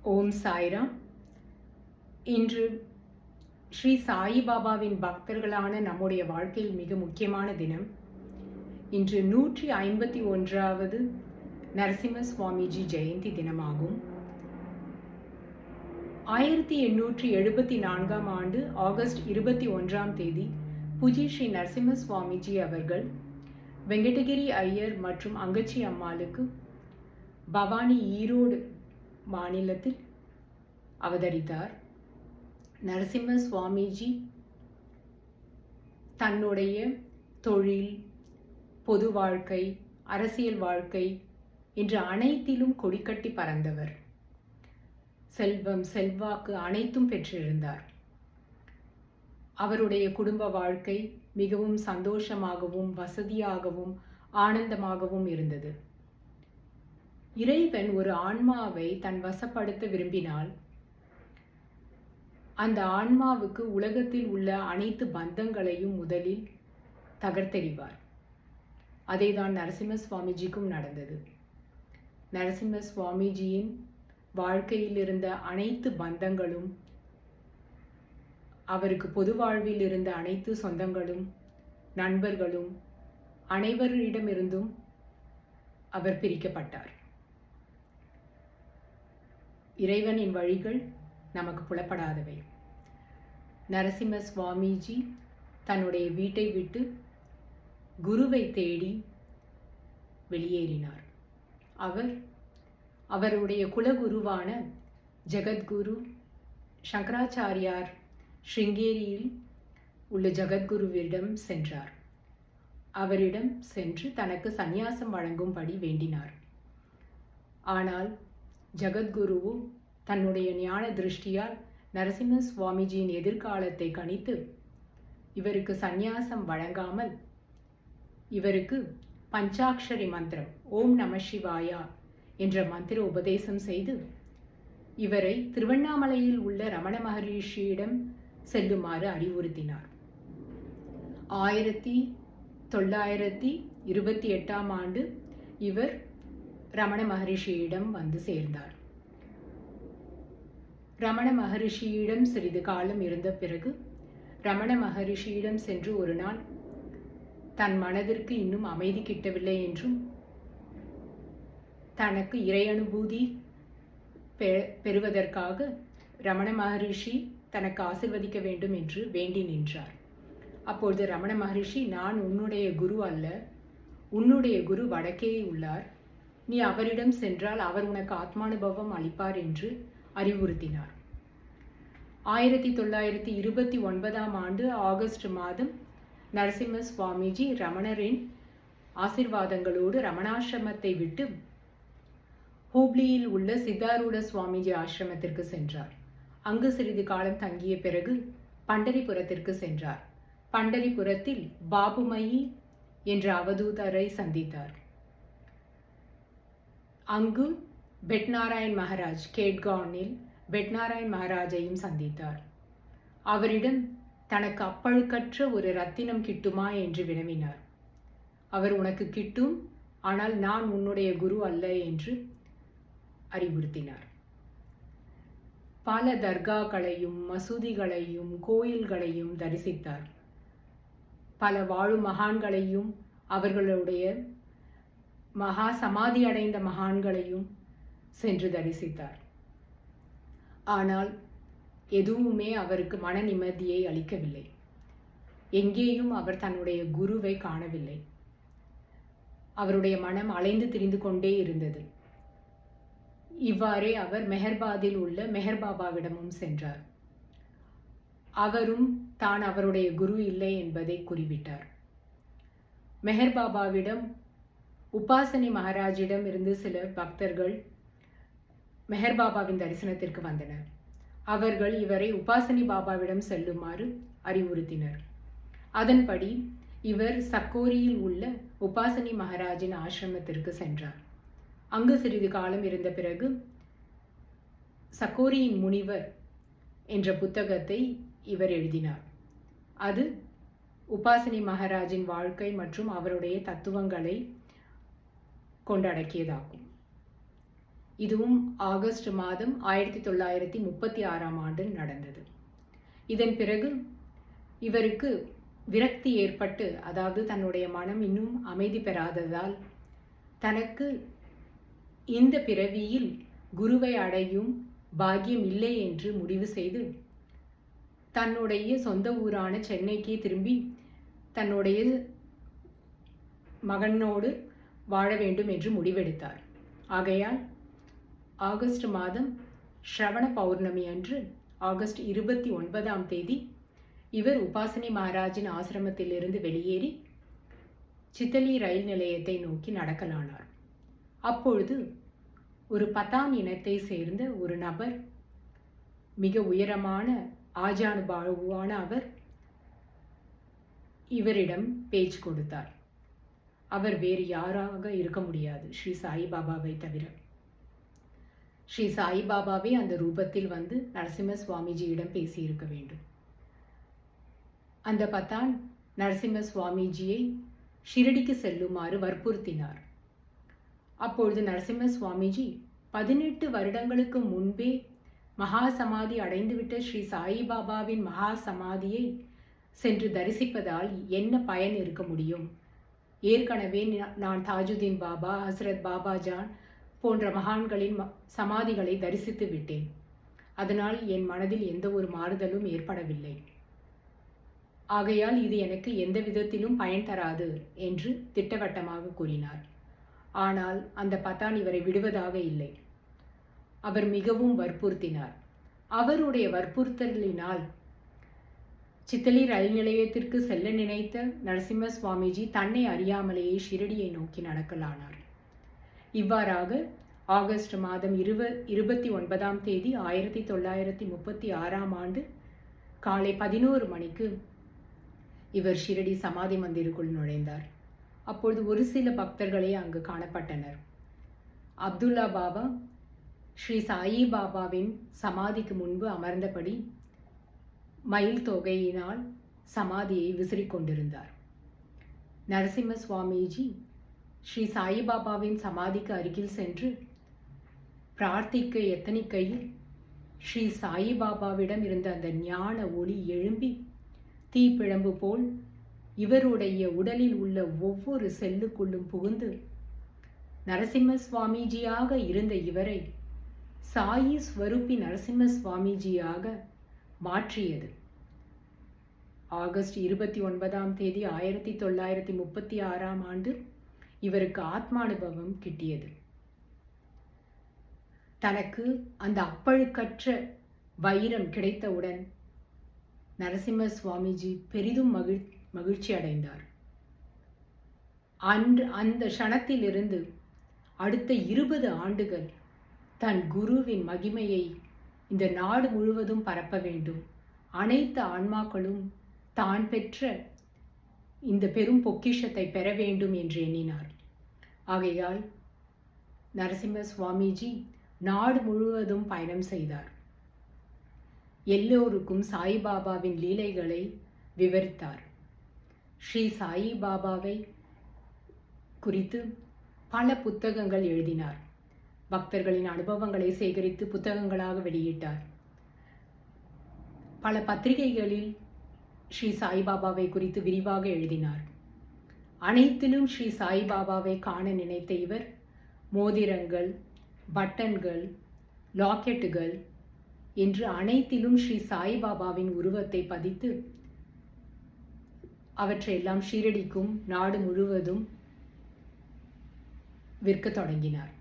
ஓம் சாய்ராம். இன்று ஸ்ரீ சாயிபாபாவின் பக்தர்களான நம்முடைய வாழ்க்கையில் மிக முக்கியமான தினம். இன்று 151வது நரசிம்ம சுவாமிஜி ஜெயந்தி தினமாகும். 1874ஆம் ஆண்டு ஆகஸ்ட் 21ஆம் தேதி பூஜ்ய ஸ்ரீ நரசிம்ம சுவாமிஜி அவர்கள் வெங்கடகிரி ஐயர் மற்றும் அங்கச்சி அம்மாளுக்கு பவானி ஈரோடு மாநிலத்தில் அவதரித்தார். நரசிம்ம சுவாமிஜி தன்னுடைய தொழில், பொது வாழ்க்கை, அரசியல் வாழ்க்கை என்று அனைத்திலும் கொடிக்கட்டி பறந்தவர். செல்வம், செல்வாக்கு அனைத்தும் பெற்றிருந்தார். அவருடைய குடும்ப வாழ்க்கை மிகவும் சந்தோஷமாகவும் வசதியாகவும் ஆனந்தமாகவும் இருந்தது. இறைவன் ஒரு ஆன்மாவை தன் வசப்படுத்த விரும்பினால் அந்த ஆன்மாவுக்கு உலகத்தில் உள்ள அனைத்து பந்தங்களையும் முதலில் தகர்த்தெறிவார். அதேதான் நரசிம்ம சுவாமிஜிக்கும் நடந்தது. நரசிம்ம சுவாமிஜியின் வாழ்க்கையில் இருந்த அனைத்து பந்தங்களும், அவருக்கு பொது வாழ்வில் இருந்த அனைத்து சொந்தங்களும் நண்பர்களும் அனைவரிடமிருந்தும் அவர் பிரிக்கப்பட்டார். இறைவனின் வழிகள் நமக்கு புலப்படாதவை. நரசிம்ம சுவாமிஜி தன்னுடைய வீட்டை விட்டு குருவை தேடி வெளியேறினார். அவருடைய குலகுருவான ஜெகத்குரு சங்கராச்சாரியார் ஸ்ருங்கேரியில் உள்ள ஜெகத்குருவிடம் சென்றார். அவரிடம் சென்று தனக்கு சந்நியாசம் வழங்கும்படி வேண்டினார். ஆனால் ஜெகத்குருவு தன்னுடைய ஞான திருஷ்டியால் நரசிம்ம சுவாமிஜியின் எதிர்காலத்தை கணித்து இவருக்கு சந்நியாசம் வழங்காமல் இவருக்கு பஞ்சாக்ஷரி மந்திரம் ஓம் நம சிவாயா என்ற மந்திர உபதேசம் செய்து இவரை திருவண்ணாமலையில் உள்ள ரமண மகரிஷியிடம் செல்லுமாறு அறிவுறுத்தினார். 1928ஆம் ஆண்டு இவர் ரமண மகரிஷியிடம் வந்து சேர்ந்தார். ரமண மகரிஷியிடம் சிறிது காலம் இருந்த பிறகு ரமண மகரிஷியிடம் சென்று ஒரு நாள் தன் மனதிற்கு இன்னும் அமைதி கிட்டவில்லை என்றும் தனக்கு இறை அனுபூதி பெறுவதற்காக ரமண மகரிஷி தனக்கு ஆசிர்வதிக்க வேண்டும் என்று வேண்டி நின்றார். அப்பொழுது ரமண மகரிஷி, நான் உன்னுடைய குரு அல்ல, உன்னுடைய குரு வடக்கே உள்ளார், நீ அவரிடம் சென்றால் அவர் உனக்கு ஆத்மானுபவம் அளிப்பார் என்று அறிவுறுத்தினார். 1929ஆம் ஆண்டு ஆகஸ்ட் மாதம் நரசிம்ம சுவாமிஜி ரமணரின் ஆசிர்வாதங்களோடு ரமணாசிரமத்தை விட்டு ஹூப்ளியில் உள்ள சித்தாரூட சுவாமிஜி ஆசிரமத்திற்கு சென்றார். அங்கு சிறிது காலம் தங்கிய பிறகு பண்டரிபுரத்திற்கு சென்றார். பண்டரிபுரத்தில் பாபுமயி என்ற அவதூதரை சந்தித்தார். அங்கு பெட்நாராயண் மகாராஜ் கேட்கானில் பெட்நாராயண் மகாராஜையும் சந்தித்தார். அவரிடம் தனக்கு அப்பழுக்கற்ற ஒரு ரத்தினம் கிட்டுமா என்று வினவினார். அவர், உனக்கு கிட்டும், ஆனால் நான் உன்னுடைய குரு அல்ல என்று அறிவுறுத்தினார். பல தர்காக்களையும் மசூதிகளையும் கோயில்களையும் தரிசித்தார். பல வாழும் மகான்களையும் அவர்களுடைய மகா சமாதி அடைந்த மகான்களையும் சென்று தரிசித்தார். ஆனால் எதுவுமே அவருக்கு மன நிம்மதியை அளிக்கவில்லை. எங்கேயும் அவர் தன்னுடைய குருவை காணவில்லை. அவருடைய மனம் அலைந்து திரிந்து கொண்டே இருந்தது. இவ்வாறே அவர் மெஹர்பாதில் உள்ள மெஹர் பாபாவிடமும் சென்றார். அவரும் தான் அவருடைய குரு இல்லை என்பதை கூறிவிட்டார். மெஹர் பாபாவிடம் உபாசனி மகாராஜிடம் இருந்து சில பக்தர்கள் மெஹர் பாபாவின் தரிசனத்திற்கு வந்தனர். அவர்கள் இவரை உபாசனி பாபாவிடம் செல்லுமாறு அறிவுறுத்தினர். அதன்படி இவர் சக்கோரியில் உள்ள உபாசனி மகாராஜின் ஆசிரமத்திற்கு சென்றார். அங்கு சிறிது காலம் இருந்த பிறகு சக்கோரியின் முனிவர் என்ற புத்தகத்தை இவர் எழுதினார். அது உபாசனி மகாராஜின் வாழ்க்கை மற்றும் அவருடைய தத்துவங்களை கொண்டடக்கியதாகும். இதுவும் ஆகஸ்ட் மாதம் 1936 நடந்தது. இதன் பிறகு இவருக்கு விரக்தி ஏற்பட்டு, அதாவது தன்னுடைய மனம் இன்னும் அமைதி பெறாததால் தனக்கு இந்த பிறவியில் குருவை அடையும் பாக்கியம் இல்லை என்று முடிவு செய்து தன்னுடைய சொந்த ஊரான சென்னைக்கு திரும்பி தன்னுடைய மகனோடு வாழ வேண்டும் என்று முடிவெடுத்தார். ஆகையால் ஆகஸ்ட் மாதம் ஸ்ரவண பௌர்ணமி அன்று ஆகஸ்ட் 29 இவர் உபாசனி மகாராஜின் ஆசிரமத்திலிருந்து வெளியேறி சித்தலி ரயில் நிலையத்தை நோக்கி நடக்கலானார். அப்பொழுது ஒரு பதான் இனத்தை சேர்ந்த ஒரு நபர், மிக உயரமான ஆஜானுபாகுவான அவர், இவரிடம் பேச்சு கொடுத்தார். அவர் வேறு யாராக இருக்க முடியாது, ஸ்ரீ சாயிபாபாவை தவிர. ஸ்ரீ சாயிபாபாவே அந்த ரூபத்தில் வந்து நரசிம்ம சுவாமிஜியிடம் பேசியிருக்க வேண்டும். அந்த பத்தான் நரசிம்ம சுவாமிஜியை ஷிரடிக்கு செல்லுமாறு வற்புறுத்தினார். அப்பொழுது நரசிம்ம சுவாமிஜி 18 வருடங்களுக்கு முன்பே மகா சமாதி அடைந்துவிட்ட ஸ்ரீ சாயிபாபாவின் மகா சமாதியை சென்று தரிசிப்பதால் என்ன பயன் இருக்க முடியும்? ஏற்கனவே நான் தாஜுதீன் பாபா, ஹசரத் பாபாஜான் போன்ற மகான்களின் சமாதிகளை தரிசித்து விட்டேன். அதனால் என் மனதில் எந்த ஒரு மாறுதலும் ஏற்படவில்லை. ஆகையால் இது எனக்கு எந்த விதத்திலும் பயன் தராது என்று திட்டவட்டமாக கூறினார். ஆனால் அந்த பத்தான் இவரை விடுவதாக இல்லை. அவர் மிகவும் வற்புறுத்தினார். அவருடைய வற்புறுத்தலினால் சித்தலி ரயில் நிலையத்திற்கு செல்ல நினைத்த நரசிம்ம சுவாமிஜி தன்னை அறியாமலேயே ஷிரடியை நோக்கி நடக்கலானார். இவ்வாறாக ஆகஸ்ட் மாதம் 29 1936 காலை 11 மணிக்கு இவர் ஷிரடி சமாதி மந்திருக்குள் நுழைந்தார். அப்பொழுது ஒரு சில பக்தர்களே அங்கு காணப்பட்டனர். அப்துல்லா பாபா ஸ்ரீ சாயி பாபாவின் சமாதிக்கு முன்பு அமர்ந்தபடி மயில் தொகையினால் சமாதியை விசிறிக்கொண்டிருந்தார். நரசிம்ம சுவாமிஜி ஸ்ரீ சாயிபாபாவின் சமாதிக்கு அருகில் சென்று பிரார்த்திக்க எத்தனிக்கையில் ஸ்ரீ சாயிபாபாவிடம் இருந்த அந்த ஞான ஒளி எழும்பி தீப்பிழம்பு போல் இவருடைய உடலில் உள்ள ஒவ்வொரு செல்லுக்குள்ளும் புகுந்து நரசிம்ம சுவாமிஜியாக இருந்த இவரை சாயி ஸ்வரூபி நரசிம்ம சுவாமிஜியாக மாற்றியது. ஆகஸ்ட் 29 1936 இவருக்கு ஆத்மானுபவம் கிட்டியது. தனக்கு அந்த அப்பழுக்கற்ற வைரம் கிடைத்தவுடன் நரசிம்ம சுவாமிஜி பெரிதும் மகிழ்ச்சி அடைந்தார். அந்த க்ஷணத்திலிருந்து அடுத்த 20 ஆண்டுகள் தன் குருவின் மகிமையை இந்த நாடு முழுவதும் பரப்ப வேண்டும், அனைத்து ஆன்மாக்களும் தான் பெற்ற இந்த பெரும் பொக்கிஷத்தை பெற வேண்டும் என்று எண்ணினார். ஆகையால் நரசிம்ம சுவாமிஜி நாடு முழுவதும் பயணம் செய்தார். எல்லோருக்கும் சாயிபாபாவின் லீலைகளை விவரித்தார். ஸ்ரீ சாயிபாபாவை குறித்து பல புத்தகங்கள் எழுதினார். பக்தர்களின் அனுபவங்களை சேகரித்து புத்தகங்களாக வெளியிட்டார். பல பத்திரிகைகளில் ஸ்ரீ சாயிபாபாவை குறித்து விரிவாக எழுதினார். அனைத்திலும் ஸ்ரீ சாயிபாபாவை காண நினைத்த இவர் மோதிரங்கள், பட்டன்கள், லாக்கெட்டுகள் என்று அனைத்திலும் ஸ்ரீ சாயிபாபாவின் உருவத்தை பதித்து அவற்றையெல்லாம் ஷீரடிக்கும் நாடு முழுவதும் விற்க தொடங்கினார்.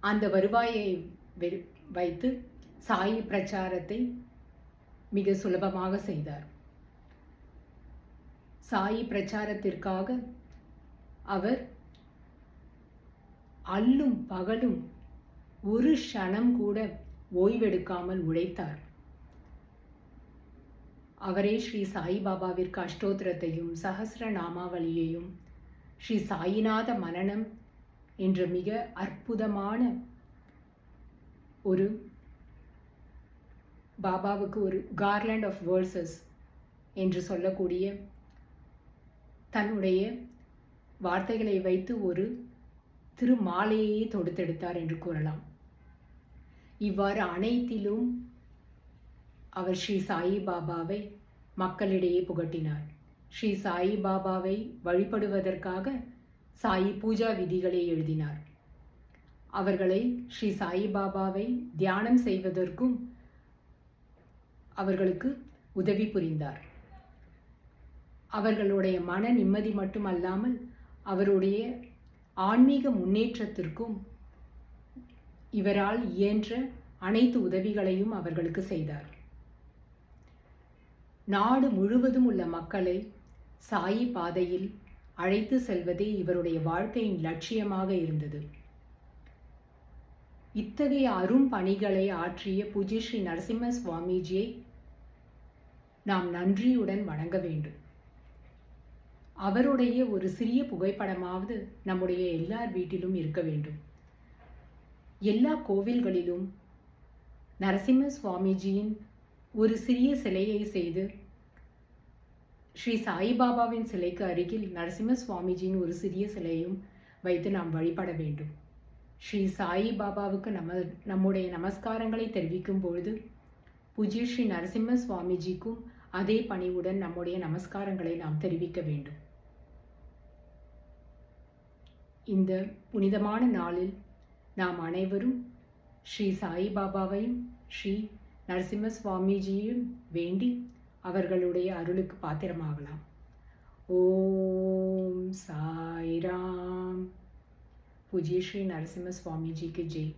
அந்த வருவாயை வைத்து சாயி பிரச்சாரத்தை மிக சுலபமாக செய்தார். சாயி பிரச்சாரத்திற்காக அவர் அல்லும் பகலும் ஒரு க்ஷணம் கூட ஓய்வெடுக்காமல் உழைத்தார். அவரே ஸ்ரீ சாயிபாபாவிற்கு அஷ்டோத்திரத்தையும் சஹஸ்ர நாமாவளியையும் ஸ்ரீ சாயிநாத மனனம் என்ற மிக அற்புதமான ஒரு பாபாவுக்கு ஒரு கார்லண்ட் ஆஃப் வேர்சஸ் என்று சொல்லக்கூடிய தன்னுடைய வார்த்தைகளை வைத்து ஒரு திருமாலையே தொடுத்தெடுத்தார் என்று கூறலாம். இவ்வாறு அனைத்திலும் அவர் ஸ்ரீ சாயிபாபாவை மக்களிடையே புகட்டினார். ஸ்ரீ சாயிபாபாவை வழிபடுவதற்காக சாயி பூஜா விதிகளை எழுதினார். அவர்களை ஸ்ரீ சாயிபாபாவை தியானம் செய்வதற்கும் அவர்களுக்கு உதவி புரிந்தார். அவர்களுடைய மன நிம்மதி மட்டுமல்லாமல் அவருடைய ஆன்மீக முன்னேற்றத்திற்கும் இவரால் இயன்ற அனைத்து உதவிகளையும் அவர்களுக்கு செய்தார். நாடு முழுவதும் உள்ள மக்களை சாயி பாதையில் அழைத்து செல்வதே இவருடைய வாழ்க்கையின் லட்சியமாக இருந்தது. இத்தகைய அரும் பணிகளை ஆற்றிய பூஜ்ய ஸ்ரீ நரசிம்ம சுவாமிஜியை நாம் நன்றியுடன் வணங்க வேண்டும். அவருடைய ஒரு சிறிய புகைப்படமாவது நம்முடைய எல்லார் வீட்டிலும் இருக்க வேண்டும். எல்லா கோவில்களிலும் நரசிம்ம சுவாமிஜியின் ஒரு சிறிய சிலையை செய்து ஸ்ரீ சாயிபாபாவின் சிலைக்கு அருகில் நரசிம்ம சுவாமிஜியின் ஒரு சிறிய சிலையும் வைத்து நாம் வழிபட வேண்டும். ஸ்ரீ சாயிபாபாவுக்கு நம்முடைய நமஸ்காரங்களை தெரிவிக்கும் பொழுது பூஜ்ய ஸ்ரீ நரசிம்ம சுவாமிஜிக்கும் அதே பணிவுடன் நம்முடைய நமஸ்காரங்களை நாம் தெரிவிக்க வேண்டும். இந்த புனிதமான நாளில் நாம் அனைவரும் ஸ்ரீ சாயிபாபாவையும் ஸ்ரீ நரசிம்ம சுவாமிஜியும் வேண்டி அவர்களுடைய அருளுக்கு பாத்திரமாகலாம். ஓம் சாய்ராம். பூஜ்ய ஸ்ரீ நரசிம்ம சுவாமிஜிக்கு ஜெய்.